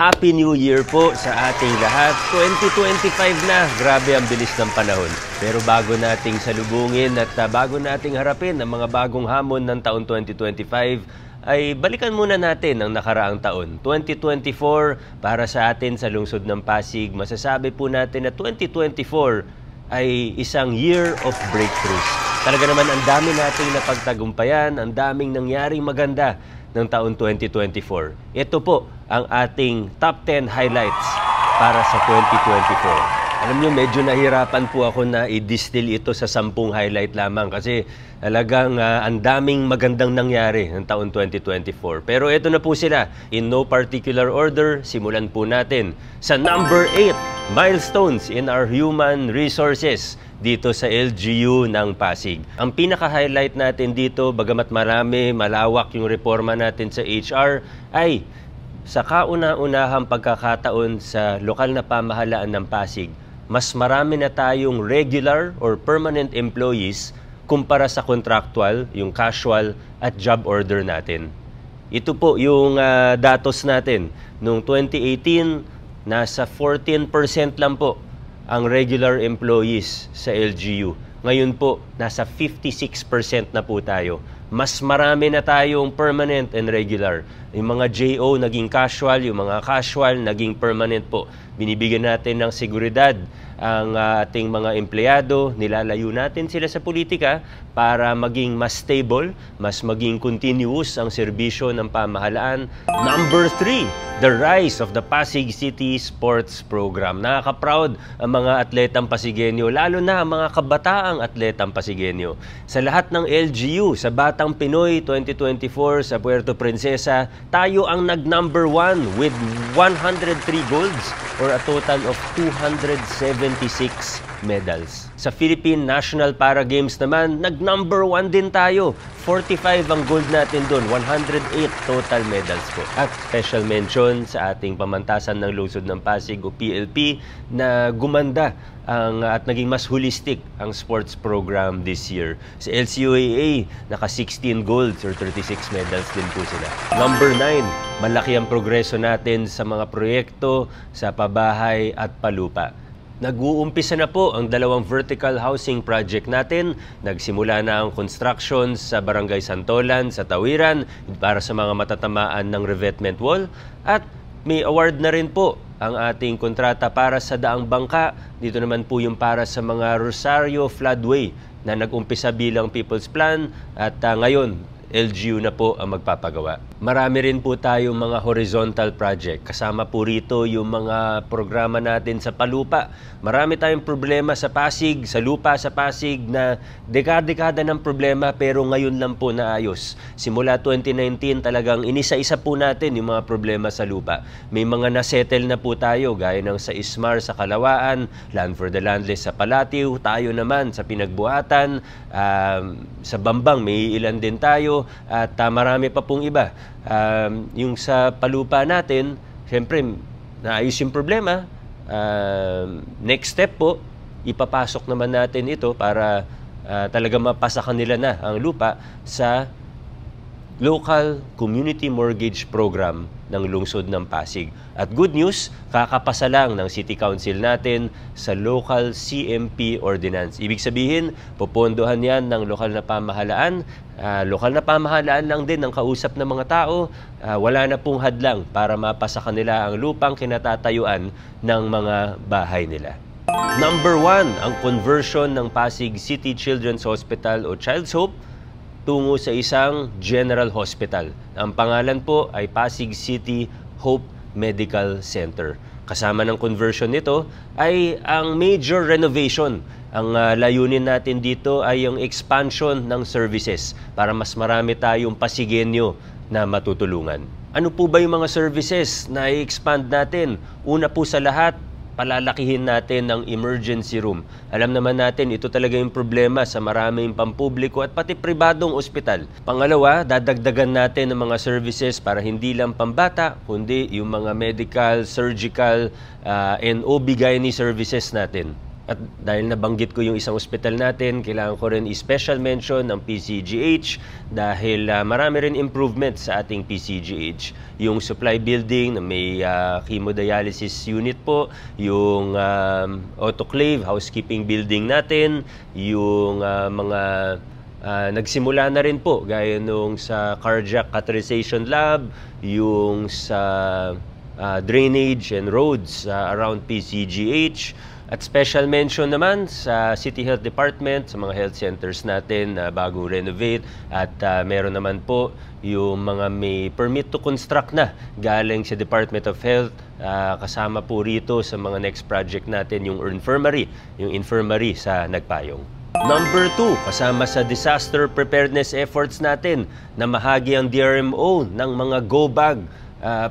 Happy New Year po sa ating lahat. 2025 na. Grabe ang bilis ng panahon. Pero bago nating salubungin at bago nating harapin ang mga bagong hamon ng taon 2025, ay balikan muna natin ang nakaraang taon. 2024 para sa atin sa lungsod ng Pasig, masasabi po natin na 2024 ay isang year of breakthroughs. Talaga naman ang dami nating napagtagumpayan, ang daming nangyaring maganda ng taon 2024. Ito po ang ating top 10 highlights para sa 2024. Alam nyo, medyo nahirapan po ako na i-distill ito sa 10 highlight lamang kasi talagang ang daming magandang nangyari ng taon 2024. Pero ito na po sila. In no particular order, simulan po natin sa number 8, milestones in our human resources dito sa LGU ng Pasig. Ang pinaka-highlight natin dito, bagamat marami, malawak yung reforma natin sa HR, ay sa kauna-unahang pagkakataon sa lokal na pamahalaan ng Pasig, mas marami na tayong regular or permanent employees kumpara sa contractual, yung casual at job order natin. Ito po yung datos natin. Noong 2018, nasa 14% lang po ang regular employees sa LGU. Ngayon po, nasa 56% na po tayo. Mas marami na tayong permanent and regular. Yung mga JO naging casual, yung mga casual naging permanent po. Binibigyan natin ng seguridad ang ating mga empleyado, nilalayo natin sila sa politika para maging mas stable, mas maging continuous ang serbisyo ng pamahalaan. Number 3, the rise of the Pasig City Sports Program. Nakaka-proud ang mga atletang Pasigenyo, lalo na ang mga kabataang atletang Pasigenyo. Sa lahat ng LGU, sa Batang Pinoy 2024 sa Puerto Princesa, tayo ang nag-number 1 with 103 golds or a total of 276 medals. Sa Philippine National Para Games naman, nag-number 1 din tayo. 45 ang gold natin doon, 108 total medals po. At special mention sa ating pamantasan ng lungsod ng Pasig o PLP na gumanda at naging mas holistic ang sports program this year. Sa LCUAA, naka 16 golds or 36 medals din po sila. Number 9, malaki ang progreso natin sa mga proyekto sa pabahay at palupa. Nag-uumpisa na po ang 2 vertical housing project natin. Nagsimula na ang construction sa Barangay Santolan, sa Tawiran, para sa mga matatamaan ng revetment wall. At may award na rin po ang ating kontrata para sa Daang Bangka. Dito naman po yung para sa mga Rosario Floodway na nag-umpisa bilang People's Plan at ngayon, LGU na po ang magpapagawa. Marami rin po tayong mga horizontal project. Kasama po rito yung mga programa natin sa palupa. Marami tayong problema sa Pasig, sa lupa sa Pasig na dekada-dekada ng problema pero ngayon lang po naayos. Simula 2019 talagang inisa-isa po natin yung mga problema sa lupa. May mga nasettle na po tayo gaya ng sa Ismar sa Kalawaan, Land for the Landless sa Palatiw, tayo naman sa Pinagbuhatan, sa Bambang may ilan din tayo at marami pa pong iba. Yung sa palupa natin, siyempre, naayos yung problema. Next step po, ipapasok naman natin ito para talaga mapasa kanila na ang lupa sa Local Community Mortgage Program ng lungsod ng Pasig. At good news, kakapasa lang ng City Council natin sa Local CMP Ordinance. Ibig sabihin, popondohan yan ng lokal na pamahalaan. Lokal na pamahalaan lang din ang kausap ng mga tao. Wala na pong hadlang para mapasa kanila ang lupang kinatatayuan ng mga bahay nila. Number 1, ang conversion ng Pasig City Children's Hospital o Child's Hope tungo sa isang general hospital. Ang pangalan po ay Pasig City Hope Medical Center. Kasama ng conversion nito ay ang major renovation. Ang layunin natin dito ay yung expansion ng services para mas marami tayong Pasigenyo na matutulungan. Ano po ba yung mga services na i-expand natin? Una po sa lahat, palalakihin natin ang emergency room. Alam naman natin, ito talaga yung problema sa maraming pampubliko at pati pribadong ospital. Pangalawa, dadagdagan natin ang mga services para hindi lang pambata, kundi yung mga medical, surgical, and OB-GYN services natin. At dahil nabanggit ko yung isang ospital natin, kailangan ko rin i-special mention ng PCGH dahil marami rin improvement sa ating PCGH. Yung supply building na may hemodialysis unit po, yung autoclave, housekeeping building natin, yung mga nagsimula na rin po gaya nung sa cardiac catheterization lab, yung sa drainage and roads around PCGH. At special mention naman sa City Health Department, sa mga health centers natin na bagong renovate. At meron naman po yung mga may permit to construct na galing sa Department of Health. Kasama po rito sa mga next project natin yung infirmary sa Nagpayong. Number 2, kasama sa disaster preparedness efforts natin na mahagi ang DRMO ng mga go bag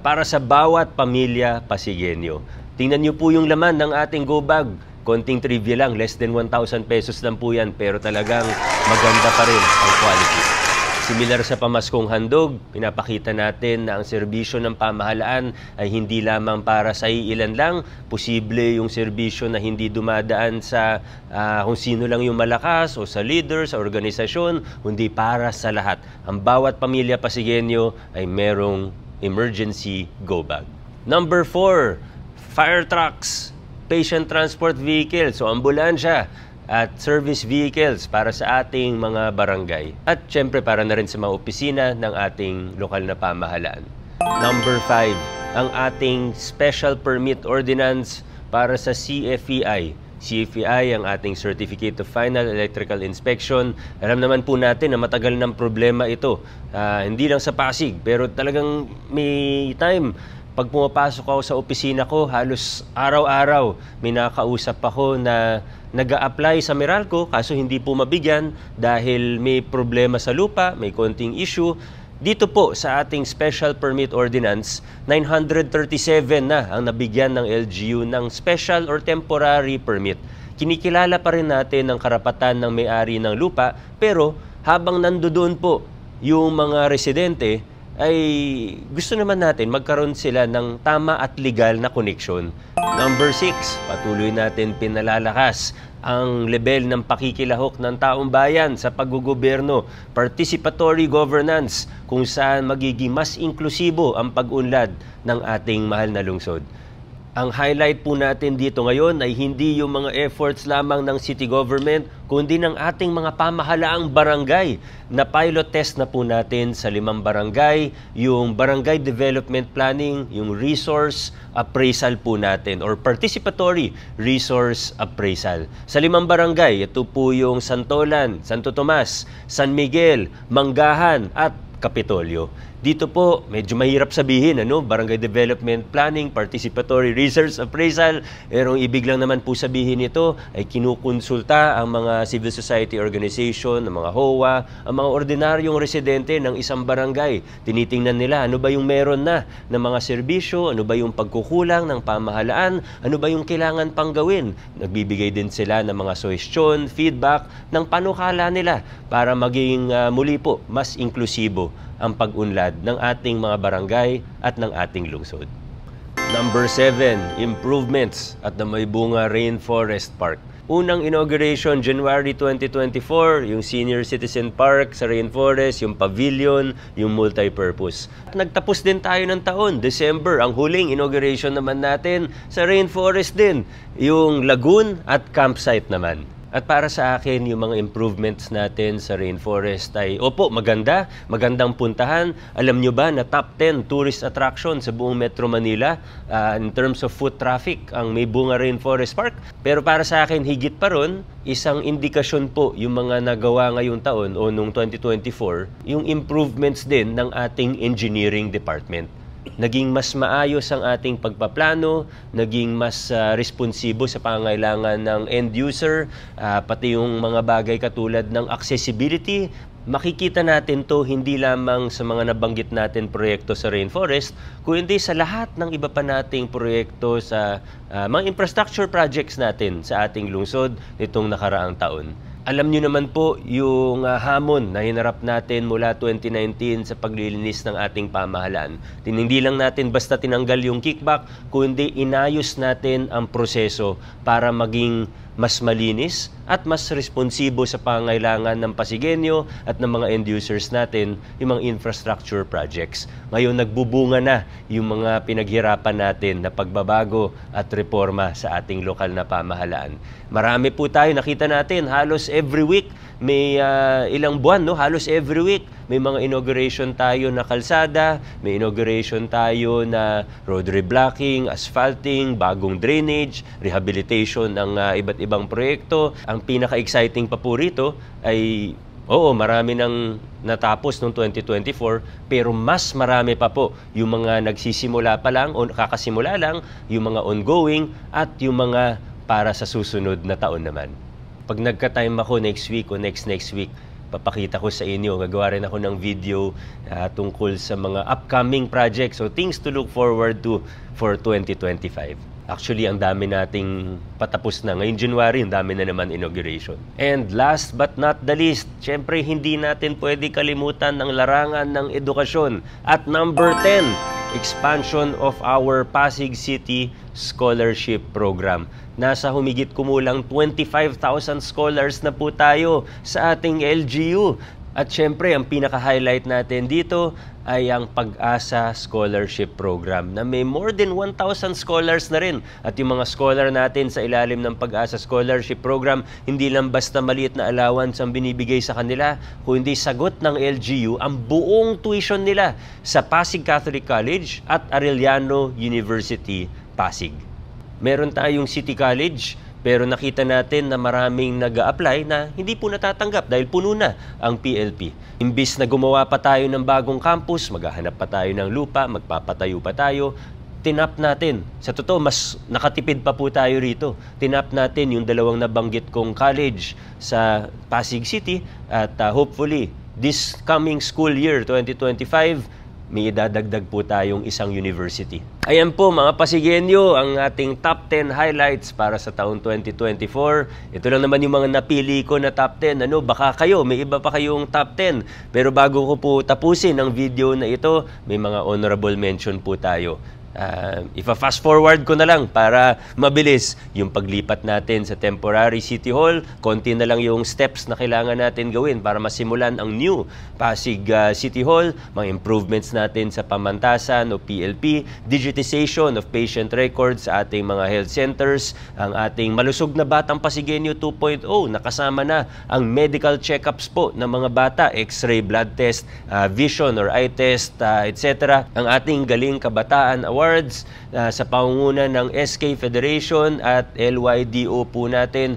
para sa bawat pamilya Pasigenyo. Tingnan niyo po yung laman ng ating go bag. Konting trivia lang, less than 1,000 pesos lang po yan, pero talagang maganda pa rin ang quality. Similar sa pamaskong handog, pinapakita natin na ang serbisyo ng pamahalaan ay hindi lamang para sa iilan lang. Posible yung serbisyo na hindi dumadaan sa kung sino lang yung malakas o sa leader, sa organisasyon, kundi para sa lahat. Ang bawat pamilya Pasigenyo ay merong emergency go bag. Number 4, fire trucks, patient transport vehicles, so ambulansya at service vehicles para sa ating mga barangay. At syempre para na rin sa mga opisina ng ating lokal na pamahalaan. Number 5, ang ating special permit ordinance para sa CFEI. CFEI ang ating Certificate of Final Electrical Inspection. Alam naman po natin na matagal ng problema ito. Hindi lang sa Pasig, pero talagang may time. Pag pumapasok ako sa opisina ko, halos araw-araw may nakausap ako na nag-a-apply sa Meralco kaso hindi po mabigyan dahil may problema sa lupa, may konting issue. Dito po sa ating Special Permit Ordinance, 937 na ang nabigyan ng LGU ng special or temporary permit. Kinikilala pa rin natin ang karapatan ng may-ari ng lupa, pero habang nandoon po yung mga residente, ay gusto naman natin magkaroon sila ng tama at legal na koneksyon. Number 6, patuloy natin pinalalakas ang level ng pakikilahok ng taong bayan sa paggugobyerno, participatory governance, kung saan magiging mas inklusibo ang pag-unlad ng ating mahal na lungsod. Ang highlight po natin dito ngayon ay hindi yung mga efforts lamang ng city government, kundi ng ating mga pamahalaang barangay. Na pilot test na po natin sa 5 barangay, yung barangay development planning, yung resource appraisal po natin, or participatory resource appraisal. Sa 5 barangay, ito po yung Santolan, Santo Tomas, San Miguel, Manggahan, at Kapitolyo. Dito po, medyo mahirap sabihin, Barangay Development Planning, Participatory Research Appraisal. Pero ang ibig lang naman po sabihin nito ay kinukonsulta ang mga civil society organization, ang mga HOA, ang mga ordinaryong residente ng isang barangay. Tinitingnan nila ano ba yung meron na ng mga serbisyo, ano ba yung pagkukulang ng pamahalaan, ano ba yung kailangan pang gawin. Nagbibigay din sila ng mga suggestion, feedback ng panukala nila para maging muli po mas inklusibo ang pag-unlad ng ating mga barangay at ng ating lungsod. Number 7, improvements at the Maybunga Rainforest Park. Unang inauguration, January 2024, yung Senior Citizen Park sa Rainforest, yung pavilion, yung multipurpose. Nagtapos din tayo ng taon, December, ang huling inauguration naman natin sa Rainforest din, yung lagoon at campsite naman. At para sa akin, yung mga improvements natin sa Rainforest ay, magandang puntahan. Alam nyo ba na top 10 tourist attraction sa buong Metro Manila in terms of foot traffic ang Maybunga Rainforest Park? Pero para sa akin, higit pa ron, isang indikasyon po yung mga nagawa ngayong taon o noong 2024, yung improvements din ng ating engineering department. Naging mas maayos ang ating pagpaplano, naging mas responsibo sa pangangailangan ng end user, pati yung mga bagay katulad ng accessibility. Makikita natin to hindi lamang sa mga nabanggit natin proyekto sa Rainforest, kundi sa lahat ng iba pa nating proyekto sa mga infrastructure projects natin sa ating lungsod nitong nakaraang taon. Alam niyo naman po yung hamon na hinarap natin mula 2019 sa paglilinis ng ating pamahalaan. Hindi lang natin basta tinanggal yung kickback, kundi inayos natin ang proseso para maging mas malinis at mas responsibo sa pangangailangan ng Pasigenyo at ng mga end users natin, yung mga infrastructure projects. Ngayon nagbubunga na yung mga pinaghirapan natin na pagbabago at reforma sa ating lokal na pamahalaan. Marami po tayo, nakita natin, halos every week, may ilang buwan, no? Halos every week, may mga inauguration tayo na kalsada, may inauguration tayo na road reblocking, asphalting, bagong drainage, rehabilitation ng iba't ibang proyekto. Ang pinaka-exciting pa po rito ay, oo, marami nang natapos noong 2024, pero mas marami pa po yung mga nagsisimula pa lang o kakasimula lang, yung mga ongoing at yung mga para sa susunod na taon naman. Pag nagka-time ako next week o next week, papakita ko sa inyo, gagawa rin ako ng video tungkol sa mga upcoming projects o things to look forward to for 2025. Actually, ang dami nating patapos na. Ngayong January, ang dami na naman inauguration. And last but not the least, syempre hindi natin pwede kalimutan ang larangan ng edukasyon. At number 10, expansion of our Pasig City Scholarship Program. Nasa humigit kumulang 25,000 scholars na po tayo sa ating LGU. At syempre, ang pinaka-highlight natin dito ay ang Pag-asa Scholarship Program na may more than 1,000 scholars na rin. At yung mga scholar natin sa ilalim ng Pag-asa Scholarship Program, hindi lang basta maliit na allowance ang binibigay sa kanila, kundi sagot ng LGU ang buong tuition nila sa Pasig Catholic College at Arellano University, Pasig. Meron tayong City College, pero nakita natin na maraming nag-a-apply na hindi po natatanggap dahil puno na ang PLP. Imbis na gumawa pa tayo ng bagong campus, maghahanap pa tayo ng lupa, magpapatayo pa tayo, tinap natin. Sa totoo, mas nakatipid pa po tayo rito. Tinap natin yung dalawang nabanggit kong college sa Pasig City at hopefully this coming school year, 2025, may idadagdag po tayong isang university. Ayan po mga Pasigenyo, ang ating top 10 highlights para sa taong 2024. Ito lang naman yung mga napili ko na top 10. Baka kayo, may iba pa kayong top 10. Pero bago ko po tapusin ang video na ito, may mga honorable mention po tayo. Ipa-fast forward ko na lang para mabilis yung paglipat natin sa temporary City Hall. Konti na lang yung steps na kailangan natin gawin para masimulan ang new Pasig City Hall, mga improvements natin sa pamantasan o PLP, digitization of patient records sa ating mga health centers, ang ating malusog na Batang Pasigenyo 2.0, nakasama na ang medical checkups po ng mga bata, x-ray, blood test, vision or eye test, etc. Ang ating Galing Kabataan Awards sa pangunguna ng SK Federation at LYDO po natin.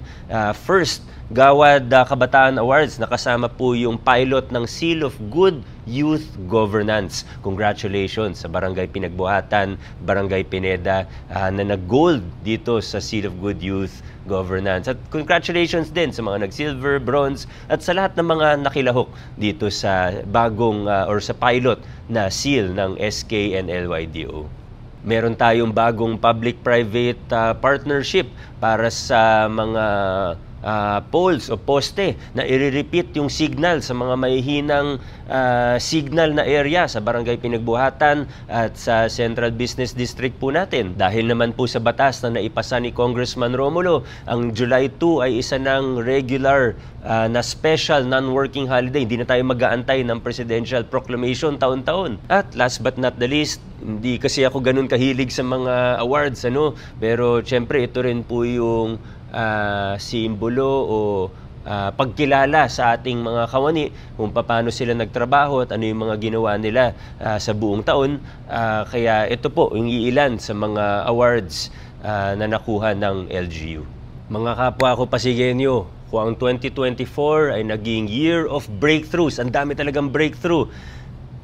First Gawad Kabataan Awards, nakasama po yung pilot ng Seal of Good Youth Governance. Congratulations sa Barangay Pinagbuhatan, Barangay Pineda na nag-gold dito sa Seal of Good Youth Governance. At congratulations din sa mga nag-silver, bronze at sa lahat ng mga nakilahok dito sa bagong or sa pilot na seal ng SK and LYDO. Meron tayong bagong public-private partnership para sa mga poles o poste na i-repeat yung signal sa mga mahihinang signal na area sa Barangay Pinagbuhatan at sa Central Business District po natin. Dahil naman po sa batas na naipasa ni Congressman Romulo, ang July 2 ay isa ng regular na special non-working holiday. Hindi na tayo mag-aantay ng presidential proclamation taon-taon. At last but not the least, hindi kasi ako ganun kahilig sa mga awards, pero syempre ito rin po yung simbolo o pagkilala sa ating mga kawani kung paano sila nagtrabaho at ano yung mga ginawa nila sa buong taon. Kaya ito po yung iilan sa mga awards na nakuha ng LGU. Mga kapwa ko Pasigenyo, kung ang 2024 ay naging year of breakthroughs, ang dami talagang breakthrough.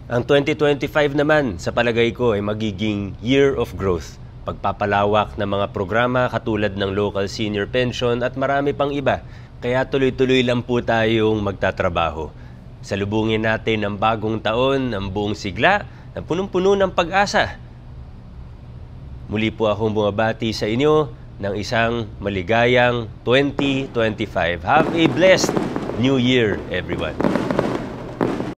Ang 2025 naman, sa palagay ko, ay magiging year of growth. Pagpapalawak ng mga programa katulad ng local senior pension at marami pang iba. Kaya tuloy-tuloy lang po tayong magtatrabaho. Salubungin natin ang bagong taon, ang buong sigla, na punong-puno ng pag-asa. Muli po akong bumabati sa inyo ng isang maligayang 2025. Have a blessed New Year, everyone!